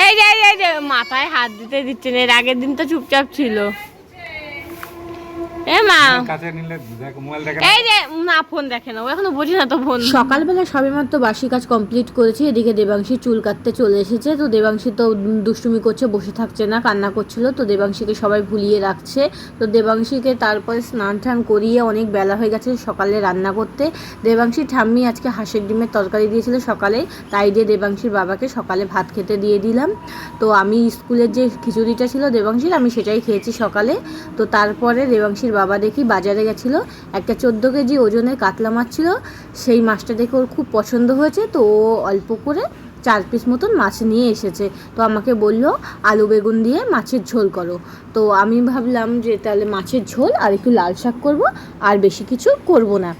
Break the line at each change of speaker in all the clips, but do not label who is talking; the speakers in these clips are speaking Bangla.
এই যে মাথায় হাত দিতে দিচ্ছে না, এর আগের দিন তো চুপচাপ ছিল। সকালবেলা সবেমাত্র বাসি কাজ কমপ্লিট করেছি। এদিকে দেবাংশী চুল কাটতে চলে এসেছে। তো দেবাংশী তো দুষ্টুমি করছে, বসে থাকছে না, কান্না করছিল। তো দেবাংশীকে সবাই ভুলিয়ে রাখছে। তো দেবাংশীকে তারপরে স্নান টান করিয়ে অনেক বেলা হয়ে গেছে সকালে রান্না করতে। দেবাংশীর ঠাম্মি আজকে হাঁসের ডিমের তরকারি দিয়েছিল সকালে, তাই দিয়ে দেবাংশীর বাবাকে সকালে ভাত খেতে দিয়ে দিলাম। তো আমি স্কুলের যে খিচুড়িটা ছিল দেবাংশীর, আমি সেটাই খেয়েছি সকালে। তো তারপরে দেবাংশীর বাবা দেখি বাজারে গেছিলো, একটা 14 কেজি ওজনের কাতলা মাছ ছিল। সেই মাছটা দেখে ওর খুব পছন্দ হয়েছে। তো ও অল্প করে 4 পিস মতন মাছ নিয়ে এসেছে। তো আমাকে বললো আলু বেগুন দিয়ে মাছের ঝোল করো। তো আমি ভাবলাম যে তাহলে মাছের ঝোল আর একটু লাল শাক করবো, আর বেশি কিছু করব না।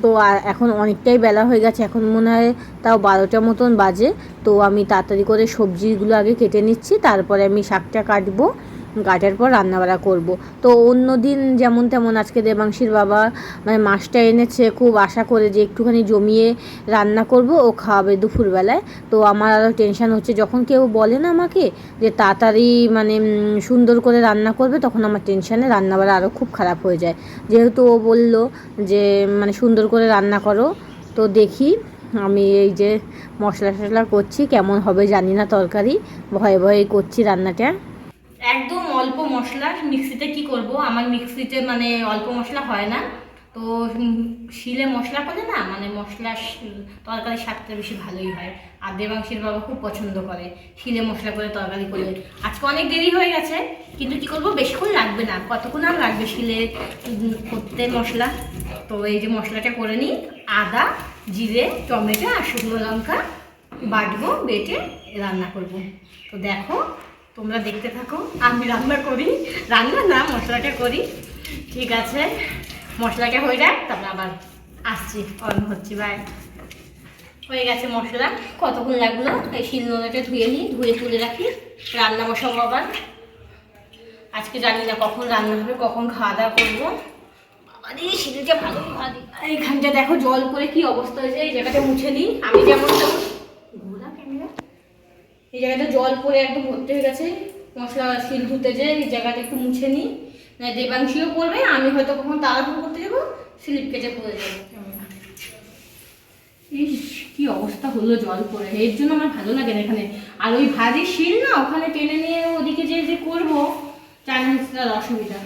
তো এখন অনেকটাই বেলা হয়ে গেছে, এখন মনে হয় তাও 12টা মতন বাজে। তো আমি তাড়াতাড়ি করে সবজিগুলো আগে কেটে নিচ্ছি, তারপরে আমি শাকটা কাটবো, কাটার পর রান্নাবাড়া করব। তো অন্য দিন যেমন তেমন আজকে দেবাংশীর বাবা মানে মাছটা এনেছে, খুব আশা করে যে একটুখানি জমিয়ে রান্না করব, ও খাওয়াবে দুপুরবেলায়। তো আমার আরও টেনশান হচ্ছে, যখন কেউ বলে না আমাকে যে তাড়াতাড়ি মানে সুন্দর করে রান্না করবে, তখন আমার টেনশানে রান্নাবাড়া আরও খুব খারাপ হয়ে যায়। যেহেতু ও বলল যে মানে সুন্দর করে রান্না করো, তো দেখি আমি এই যে মশলা টশলা করছি, কেমন হবে জানি না তরকারি, ভয়ে ভয়ে করছি রান্নাটা। একদম অল্প মশলা, মিক্সিতে কি করব, আমার মিক্সিতে মানে অল্প মশলা হয় না। তো শিলে মশলা করলে না মানে মশলা তরকারি স্বাদটা বেশি ভালোই হয়। আর দেবাংশীর বাবা খুব পছন্দ করে শিলে মশলা করে তরকারি করলে। আজকে অনেক দেরি হয়ে গেছে, কিন্তু কি করব, বেশিক্ষণ লাগবে না, কতক্ষণ আর লাগবে শিলে করতে মশলা। তো এই যে মশলাটা করে নিই, আদা জিরে টমেটো আর শুকনো লঙ্কা বাটবো, বেটে রান্না করব। তো দেখো তোমরা দেখতে থাকো, আমি রান্না করি, রান্না না মশলাটা করি। ঠিক আছে, মশলাটা হয়ে যায়, তারপর আবার আসছি, অন হচ্ছি, বাই। হয়ে গেছে মশলা, কতক্ষণ লাগলো, এই শিলনোড়াটা ধুয়ে নিই, ধুয়ে তুলে রাখি, রান্না বসাবো আবার। আজকে জানি না কখন রান্না হবে, কখন খাওয়া দাওয়া করবো। বাবা রে, শিলটা ভালো ভালো। এইখানটা দেখো জল করে কি অবস্থা হয়েছে, এই জায়গাটা মুছে নিই। আমি যেমন ঘোরা ক্যামেরা, এই জায়গাটা জল পরে একদম ভর্তি হয়ে গেছে, মশলা শিল ধুতে যে এই জায়গাটা একটু মুছে নিই। দেবাংশীও পড়বে, আমি হয়তো কখন তাড়াহুড়ো করতে যাবো, স্লিপ কেটে পড়ে যাবো। ইস কি অবস্থা হলো জল পরে, এর জন্য আমার ভালো লাগে না এখানে। আর ওই ভারী শিল না, ওখানে টেনে নিয়ে ওদিকে যে করবো, চাইনিজটার অসুবিধা।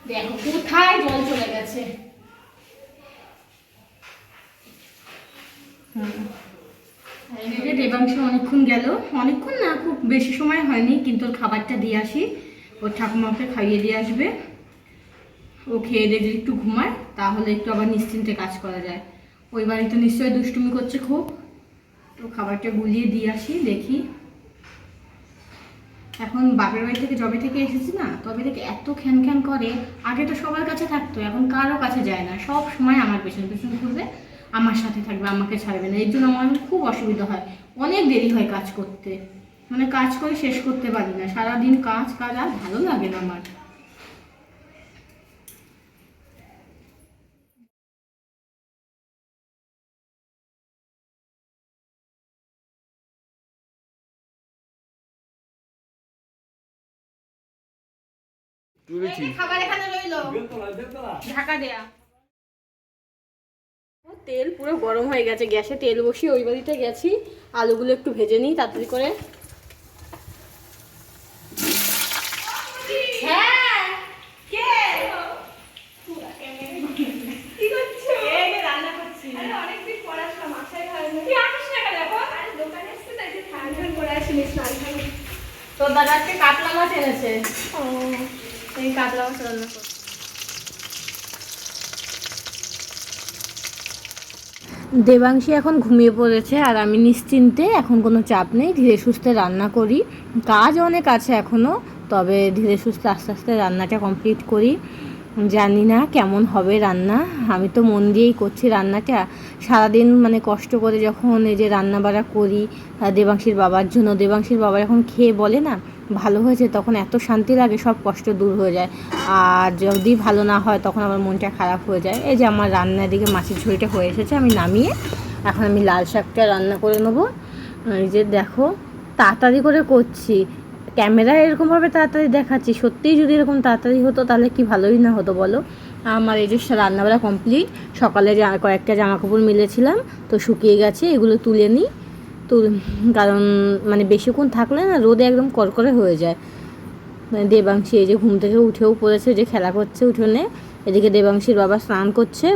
দেখো কোথায় জল চলে গেছে। দেবাংশ অনেকক্ষণ গেল, অনেকক্ষণ না, খুব বেশি সময় হয়নি, কিন্তু ওর খাবারটা দিয়ে আসি, ওর ঠাকুমাকে খাইয়ে দিয়ে আসবে। ও খেয়ে দিয়ে যদি একটু ঘুমায়, তাহলে একটু আবার নিশ্চিন্তে কাজ করা যায়। ওই বাড়িতে নিশ্চয়ই দুষ্টুমি করছে খুব। তো খাবারটা গুলিয়ে দিয়ে আসি, দেখি। এখন বাপের বাড়ি থেকে যবে থেকে এসেছি না, তবে থেকে এত খ্যান খ্যান করে। আগে তো সবার কাছে থাকতো, এখন কারো কাছে যায় না, সব সময় আমার পেছনে পেছনে ঘুরবে, আমার সাথে থাকবে, আমাকে ছাড়বে না। এর জন্য আমার খুব অসুবিধা হয়, অনেক দেরি হয় কাজ করতে, মানে কাজ করে শেষ করতে পারি না, সারাদিন কাজ কাজ, আর ভালো লাগে না আমার। খাবার এখানে রইলো, ঢাকা দেয়া। তেল পুরো গরম হয়ে গেছে, গ্যাসে তেল বসিয়ে ওই বাড়িতে গেছি। আলুগুলো একটু ভেজে নিই তাড়াতাড়ি করে। তো দাদা আজকে কাতলা মাছ এনেছে, এই কাতলা মাছ রান্না করবো। দেবাংশী এখন ঘুমিয়ে পড়েছে, আর আমি নিশ্চিন্তে, এখন কোনো চাপ নেই, ধীরে সুস্থে রান্না করি। কাজ অনেক আছে এখনও, তবে ধীরে সুস্থে আস্তে আস্তে রান্নাটা কমপ্লিট করি। জানি না কেমন হবে রান্না, আমি তো মন দিয়েই করছি রান্নাটা। সারাদিন মানে কষ্ট করে যখন এই যে রান্না বাড়া করি দেবাংশীর বাবার জন্য, দেবাংশীর বাবা যখন খেয়ে বলে না ভালো হয়েছে, তখন এত শান্তি লাগে, সব কষ্ট দূর হয়ে যায়। আর যদি ভালো না হয়, তখন আমার মনটা খারাপ হয়ে যায়। এই যে আমার রান্নার দিকে মাছের ঝোলটা হয়ে এসেছে, আমি নামিয়ে এখন আমি লাল শাকটা রান্না করে নেবো। এই যে দেখো তাড়াতাড়ি করে করছি, ক্যামেরায় এরকমভাবে তাড়াতাড়ি দেখাচ্ছি, সত্যিই যদি এরকম তাড়াতাড়ি হতো তাহলে কি ভালোই না হতো বলো। আমার এই যে রান্নাবাড়া কমপ্লিট। সকালে কয়েকটা জামাকাপড় মিলেছিলাম, তো শুকিয়ে গেছে, এগুলো তুলে নিই। তো কারণ মানে বেশিক্ষণ থাকলে না রোদে একদম করকরে হয়ে যায়। দেবাংশী এই যে ঘুম থেকে উঠেও পড়েছে, যে খেলা করছে উঠোনে। এদিকে দেবাংশীর বাবা স্নান করছে,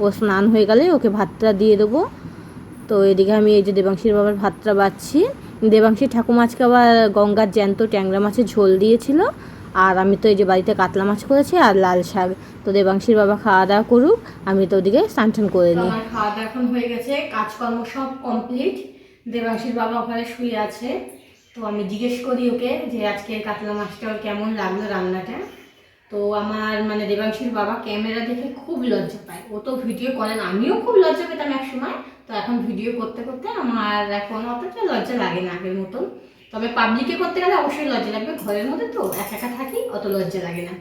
ও স্নান হয়ে গেলে ওকে ভাতটা দিয়ে দেবো। তো এদিকে আমি এই যে দেবাংশীর বাবার ভাতটা বাচ্ছি। দেবাংশীর ঠাকুমা আজকে আবার গঙ্গার জ্যান্ত ট্যাংরা মাছের ঝোল দিয়েছিল, আর আমি তো এই যে বাড়িতে কাতলা মাছ করেছি আর লাল শাক। তো দেবাংশীর বাবা খাওয়া দাওয়া করুক, আমি তো ওদিকে স্নান টান করে নিই। আমার খাওয়া দাওয়া এখন হয়ে গেছে, কাজকর্ম সব কমপ্লিট। দেবাংশীর বাবা ওখানে শুয়ে আছে, তো আমি জিজ্ঞেস করি ওকে যে আজকে কাতলা মাছটা ওর কেমন লাগলো রান্নাটা। তো আমার মানে দেবাংশীর বাবা ক্যামেরা দেখে খুব লজ্জা পায়, ও তো ভিডিও করেন, আমিও খুব লজ্জা পেতাম এক সময়। তো এখন ভিডিও করতে করতে আমার এখন অতটা লজ্জা লাগে না আগের মতন। তবে পাবলিকে করতে গেলে অবশ্যই লজ্জা লাগবে, ঘরের মধ্যে তো একা একা থাকি, অত লজ্জা লাগে না।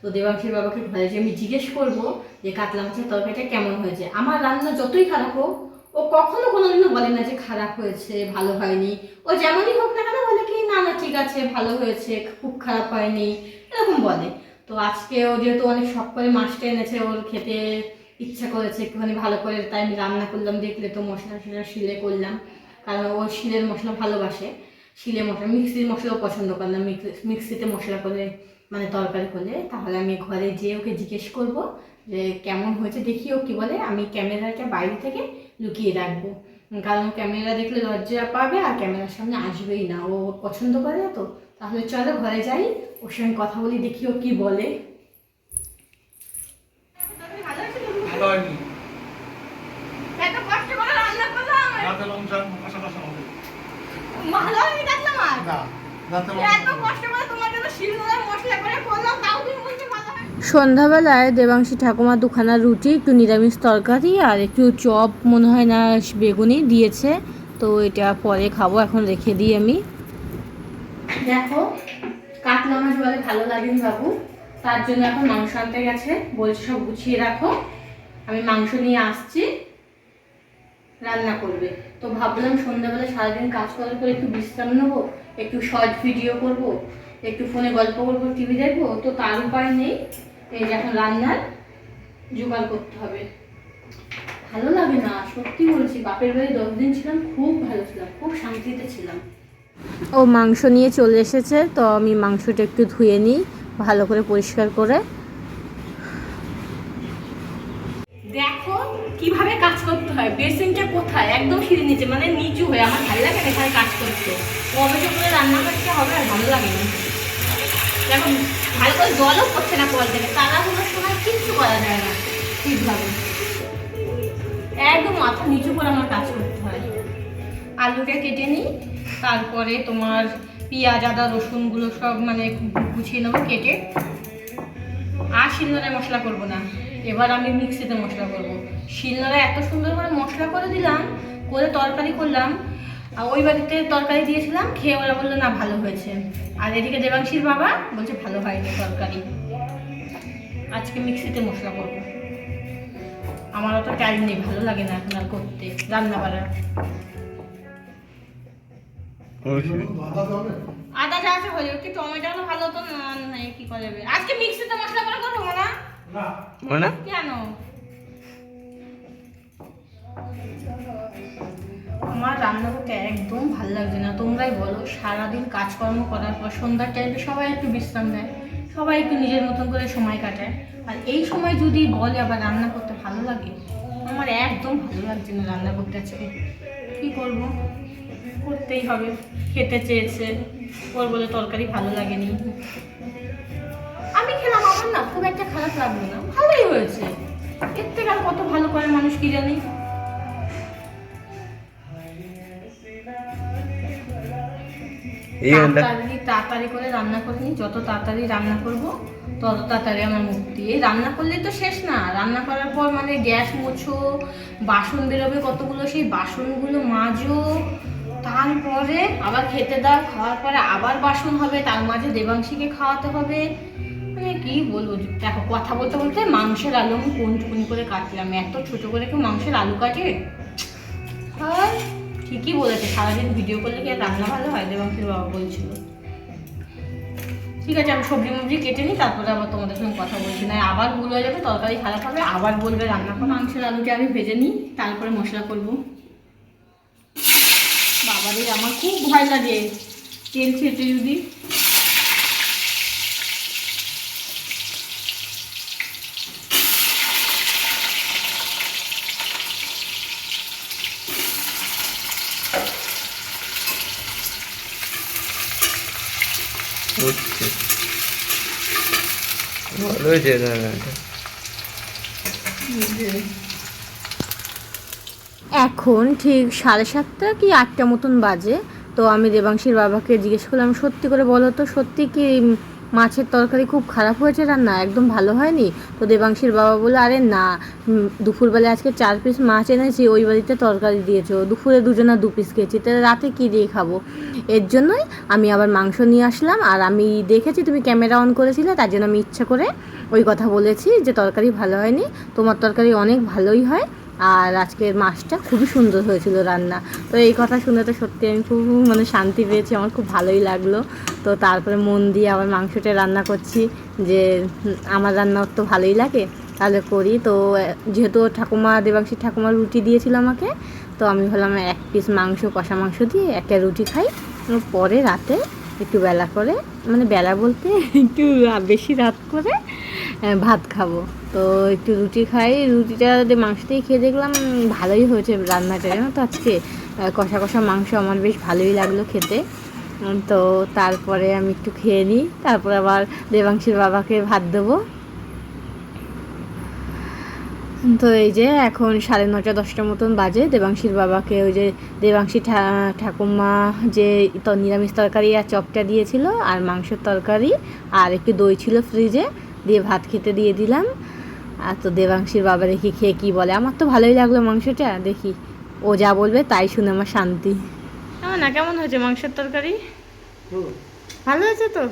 তো দেবাংশীর বাবাকে ঘরে যে আমি জিজ্ঞেস করবো যে কাতলা মাছের তরকারিটা কেমন হয়েছে। আমার রান্না যতই খারাপ হোক, ও কখনো কোনোদিনও বলে না যে খারাপ হয়েছে, ভালো হয়নি। ও যেমনই হোক না কেন বলে কি না না ঠিক আছে, ভালো হয়েছে, খুব খারাপ হয়নি, এরকম বলে। তো আজকে ও যেহেতু অনেক শখ করে মাছটা এনেছে, ওর খেতে ইচ্ছা করেছে একটুখানি ভালো করে, তাই আমি রান্না করলাম। দেখলে তো মশলা টশলা শিলে করলাম, কারণ ও শিলের মশলা ভালোবাসে। শিলে মশলা, মিক্সির মশলাও পছন্দ করে না, মিক্সিতে মশলা করে মানে তরকারি করলে। তাহলে আমি ঘরে যেয়ে ওকে জিজ্ঞেস করবো যে কেমন হয়েছে, দেখি ও কী বলে। আমি ক্যামেরাটা বাইরে থেকে লুকিয়ে রাখবো, কারণ ক্যামেরা দেখলে লজ্জা পাবে আর ক্যামেরার সামনে আসবেই না, ও পছন্দ করে না। তো তাহলে চলো ঘরে যাই, ওর সঙ্গে কথা বলি, দেখি ও কি বলে। সন্ধ্যাবেলায় দেবাংশী ঠাকুমা দুখানা রুটি, একটু নিরামিষ তরকারি আর একটু চপ মনে হয় না বেগুনি দিয়েছে। তো এটা পরে খাবো, এখন রেখে দিই আমি। দেখো কাতলা মাছ বলে ভালো লাগেনি বাবু, তার জন্য এখন মাংস আনতে গেছে, বলছে সব গুছিয়ে রাখো, আমি মাংস নিয়ে আসছি, রান্না করবে। তো ভাবলাম সন্ধ্যাবেলা সারাদিন কাজ করার পরে একটু বিশ্রাম নেবো, একটু শর্ট ভিডিও করব, একটু ফোনে গল্প করবো, টিভি দেখবো। তো তার উপায় নেই, এই যে এখন রান্নার জোগাড় করতে হবে। ভালো লাগে না, সত্যি বলছি, বাপের বাড়ি 10 দিন ছিলাম, খুব ভালো ছিলাম, খুব শান্তিতে ছিলাম। ও মাংস নিয়ে চলে এসেছে, তো আমি মাংসটা একটু ধুয়ে নিই ভালো করে পরিষ্কার করে। দেখো কিভাবে কাজ করতে হয়, বেসিনটা কোথায়, একদম সিঁড়ি নিচে, মানে নিচু হয়ে। আমার ভালো লাগে না এখানে কাজ করতে, অবশ্য করে রান্না করতে হবে আর ভালো লাগে না। দেখো ভালো করে জলও পড়ছে না কল থেকে, তাড়াহুড়োর সময় কিচ্ছু করা যায় না ঠিকভাবে, একদম মাথা নিচু করে আমার কাজ করতে হয়। আলুটা কেটে নিই, তারপরে তোমার পেঁয়াজ আদা রসুনগুলো সব মানে গুছিয়ে নেবো কেটে। আর শিলনোড়ায় মশলা করব না, এবার আমি মিক্সিতে মশলা করব। শিলনোড়ায় এত সুন্দর করে মশলা করে দিলাম, করে তরকারি করলাম। আর ওই বাড়িতে তরকারি দিয়েছিলাম, খেয়ে ওরা বললো না ভালো হয়েছে। আর এদিকে দেবাংশীর বাবা বলছে ভালো হয়নি তরকারি। আজকে মিক্সিতে মশলা করব, আমার অত টাইম নেই, ভালো লাগে না এখন আর করতে রান্না বাড়া। আদা যা আছে হয়ে যাবে, টমেটো হলে ভালো হতো না, কি করে আজকে মিক্সিতে মশলা করে করবো না কেন? আমার রান্না করতে একদম ভালো লাগছে না, তোমরাই বলো। সারাদিন কাজকর্ম করার পর সন্ধ্যার টাইমে সবাই একটু বিশ্রাম নেয়, সবাই একটু নিজের মতন করে সময় কাটায়, আর এই সময় যদি বলে আবার রান্না করতে ভালো লাগে, আমার একদম ভালো লাগছে না রান্না করতে। আজকে কী করবো, করতেই হবে, খেতে চেয়েছে, ওর বলে তরকারি ভালো লাগেনি, আমি খেলাম, আমার না খুব একটা খারাপ লাগলো না, ভালোই হয়েছে। এর থেকে আর কত ভালো করে মানুষ কি জানি। তাড়াতাড়ি করে রান্না করে নি, যত তাড়াতাড়ি রান্না করবো তত তাড়াতাড়ি আমার মুক্তি। এই রান্না করলে তো শেষ না, রান্না করার পর মানে গ্যাস মোছো, বাসন বেরোবে কতগুলো, সেই বাসনগুলো মাজো, তারপরে আবার খেতে দাও, খাওয়ার পরে আবার বাসন হবে, তার মাঝে দেবাংশীকে খাওয়াতে হবে, মানে কি বলবো। দেখো কথা বলতে বলতে মাংসের আলু আমি কোনটুকুনি করে কাটলাম, এত ছোট করে কেউ মাংসের আলু কাটে, ঠিকই বলেছে, সারাদিন ভিডিও করলে কি আর রান্না ভালো হয়, দেবাংশীর বাবা বলছিল। ঠিক আছে, আমি সবজি মবজি কেটে নিই, তারপরে আবার তোমাদের সঙ্গে কথা বলছি, না আবার ভুল হয়ে যাবে, তরকারি খারাপ হবে, আবার বলবে রান্না করো। মাংসের আলুটা আমি ভেজে নিই, তারপরে মশলা করবো। বাবারে আমার খুব ভয় লাগে তেল খেতে যদি।
ভালো হয়েছে রান্নাটা।
এখন ঠিক 7:30 কি 8টা মতন বাজে। তো আমি দেবাংশীর বাবাকে জিজ্ঞেস করলাম, সত্যি করে বলো তো, সত্যি কি মাছের তরকারি খুব খারাপ হয়েছে, রান্না একদম ভালো হয়নি? তো দেবাংশীর বাবা বললো, আরে না, দুপুরবেলা আজকে 4 পিস মাছ এনেছি, ওই বাড়িতে তরকারি দিয়েছো, দুপুরে দুজনা 2 পিস খেয়েছি, তাহলে রাতে কী দিয়ে খাবো? এর জন্যই আমি আবার মাংস নিয়ে আসলাম, আর আমি দেখেছি তুমি ক্যামেরা অন করেছিলে, তার জন্য আমি ইচ্ছা করে ওই কথা বলেছি যে তরকারি ভালো হয়নি, তোমার তরকারি অনেক ভালোই হয়, আর আজকের মাছটা খুবই সুন্দর হয়েছিল রান্না। তো এই কথা শুনে তো সত্যি আমি খুব মানে শান্তি পেয়েছি, আমার খুব ভালোই লাগলো। তো তারপরে মন দিয়ে আবার মাংসটা রান্না করছি, যে আমার রান্না তো ভালোই লাগে, তাহলে করি। তো যেহেতু ঠাকুমা, দেবাংশীর ঠাকুমা রুটি দিয়েছিল আমাকে, তো আমি ভাবলাম 1 পিস মাংস, কষা মাংস দিয়ে একটা রুটি খাই, পরে রাতে একটু বেলা করে, মানে বেলা বলতে একটু বেশি রাত করে ভাত খাবো। তো একটু রুটি খাই, রুটিটা মাংস দিয়ে খেয়ে দেখলাম ভালোই হয়েছে রান্নাটা, জানো তো আজকে কষা কষা মাংস আমার বেশ ভালোই লাগলো খেতে। তো তারপরে আমি একটু খেয়ে নিই, তারপর আবার দেবাংশীর বাবাকে ভাত দেবো। তো এই যে এখন 9:30 10টা মতন বাজে, দেবাংশীর বাবাকে ওই যে দেবাংশী ঠাকুমা যে নিরামিষ তরকারি আর চপটা দিয়েছিল, আর মাংসের তরকারি আর একটু দই ছিল ফ্রিজে, দিয়ে ভাত খেতে দিয়ে দিলাম। আর তো দেবাংশীর বাবা দেখি খেয়ে কী বলে, আমার তো ভালোই লাগলো মাংসটা, দেখি ও যা বলবে তাই শুনে আমার শান্তি। না কেমন হয়েছে মাংসের তরকারি? ভালো হয়েছে তো?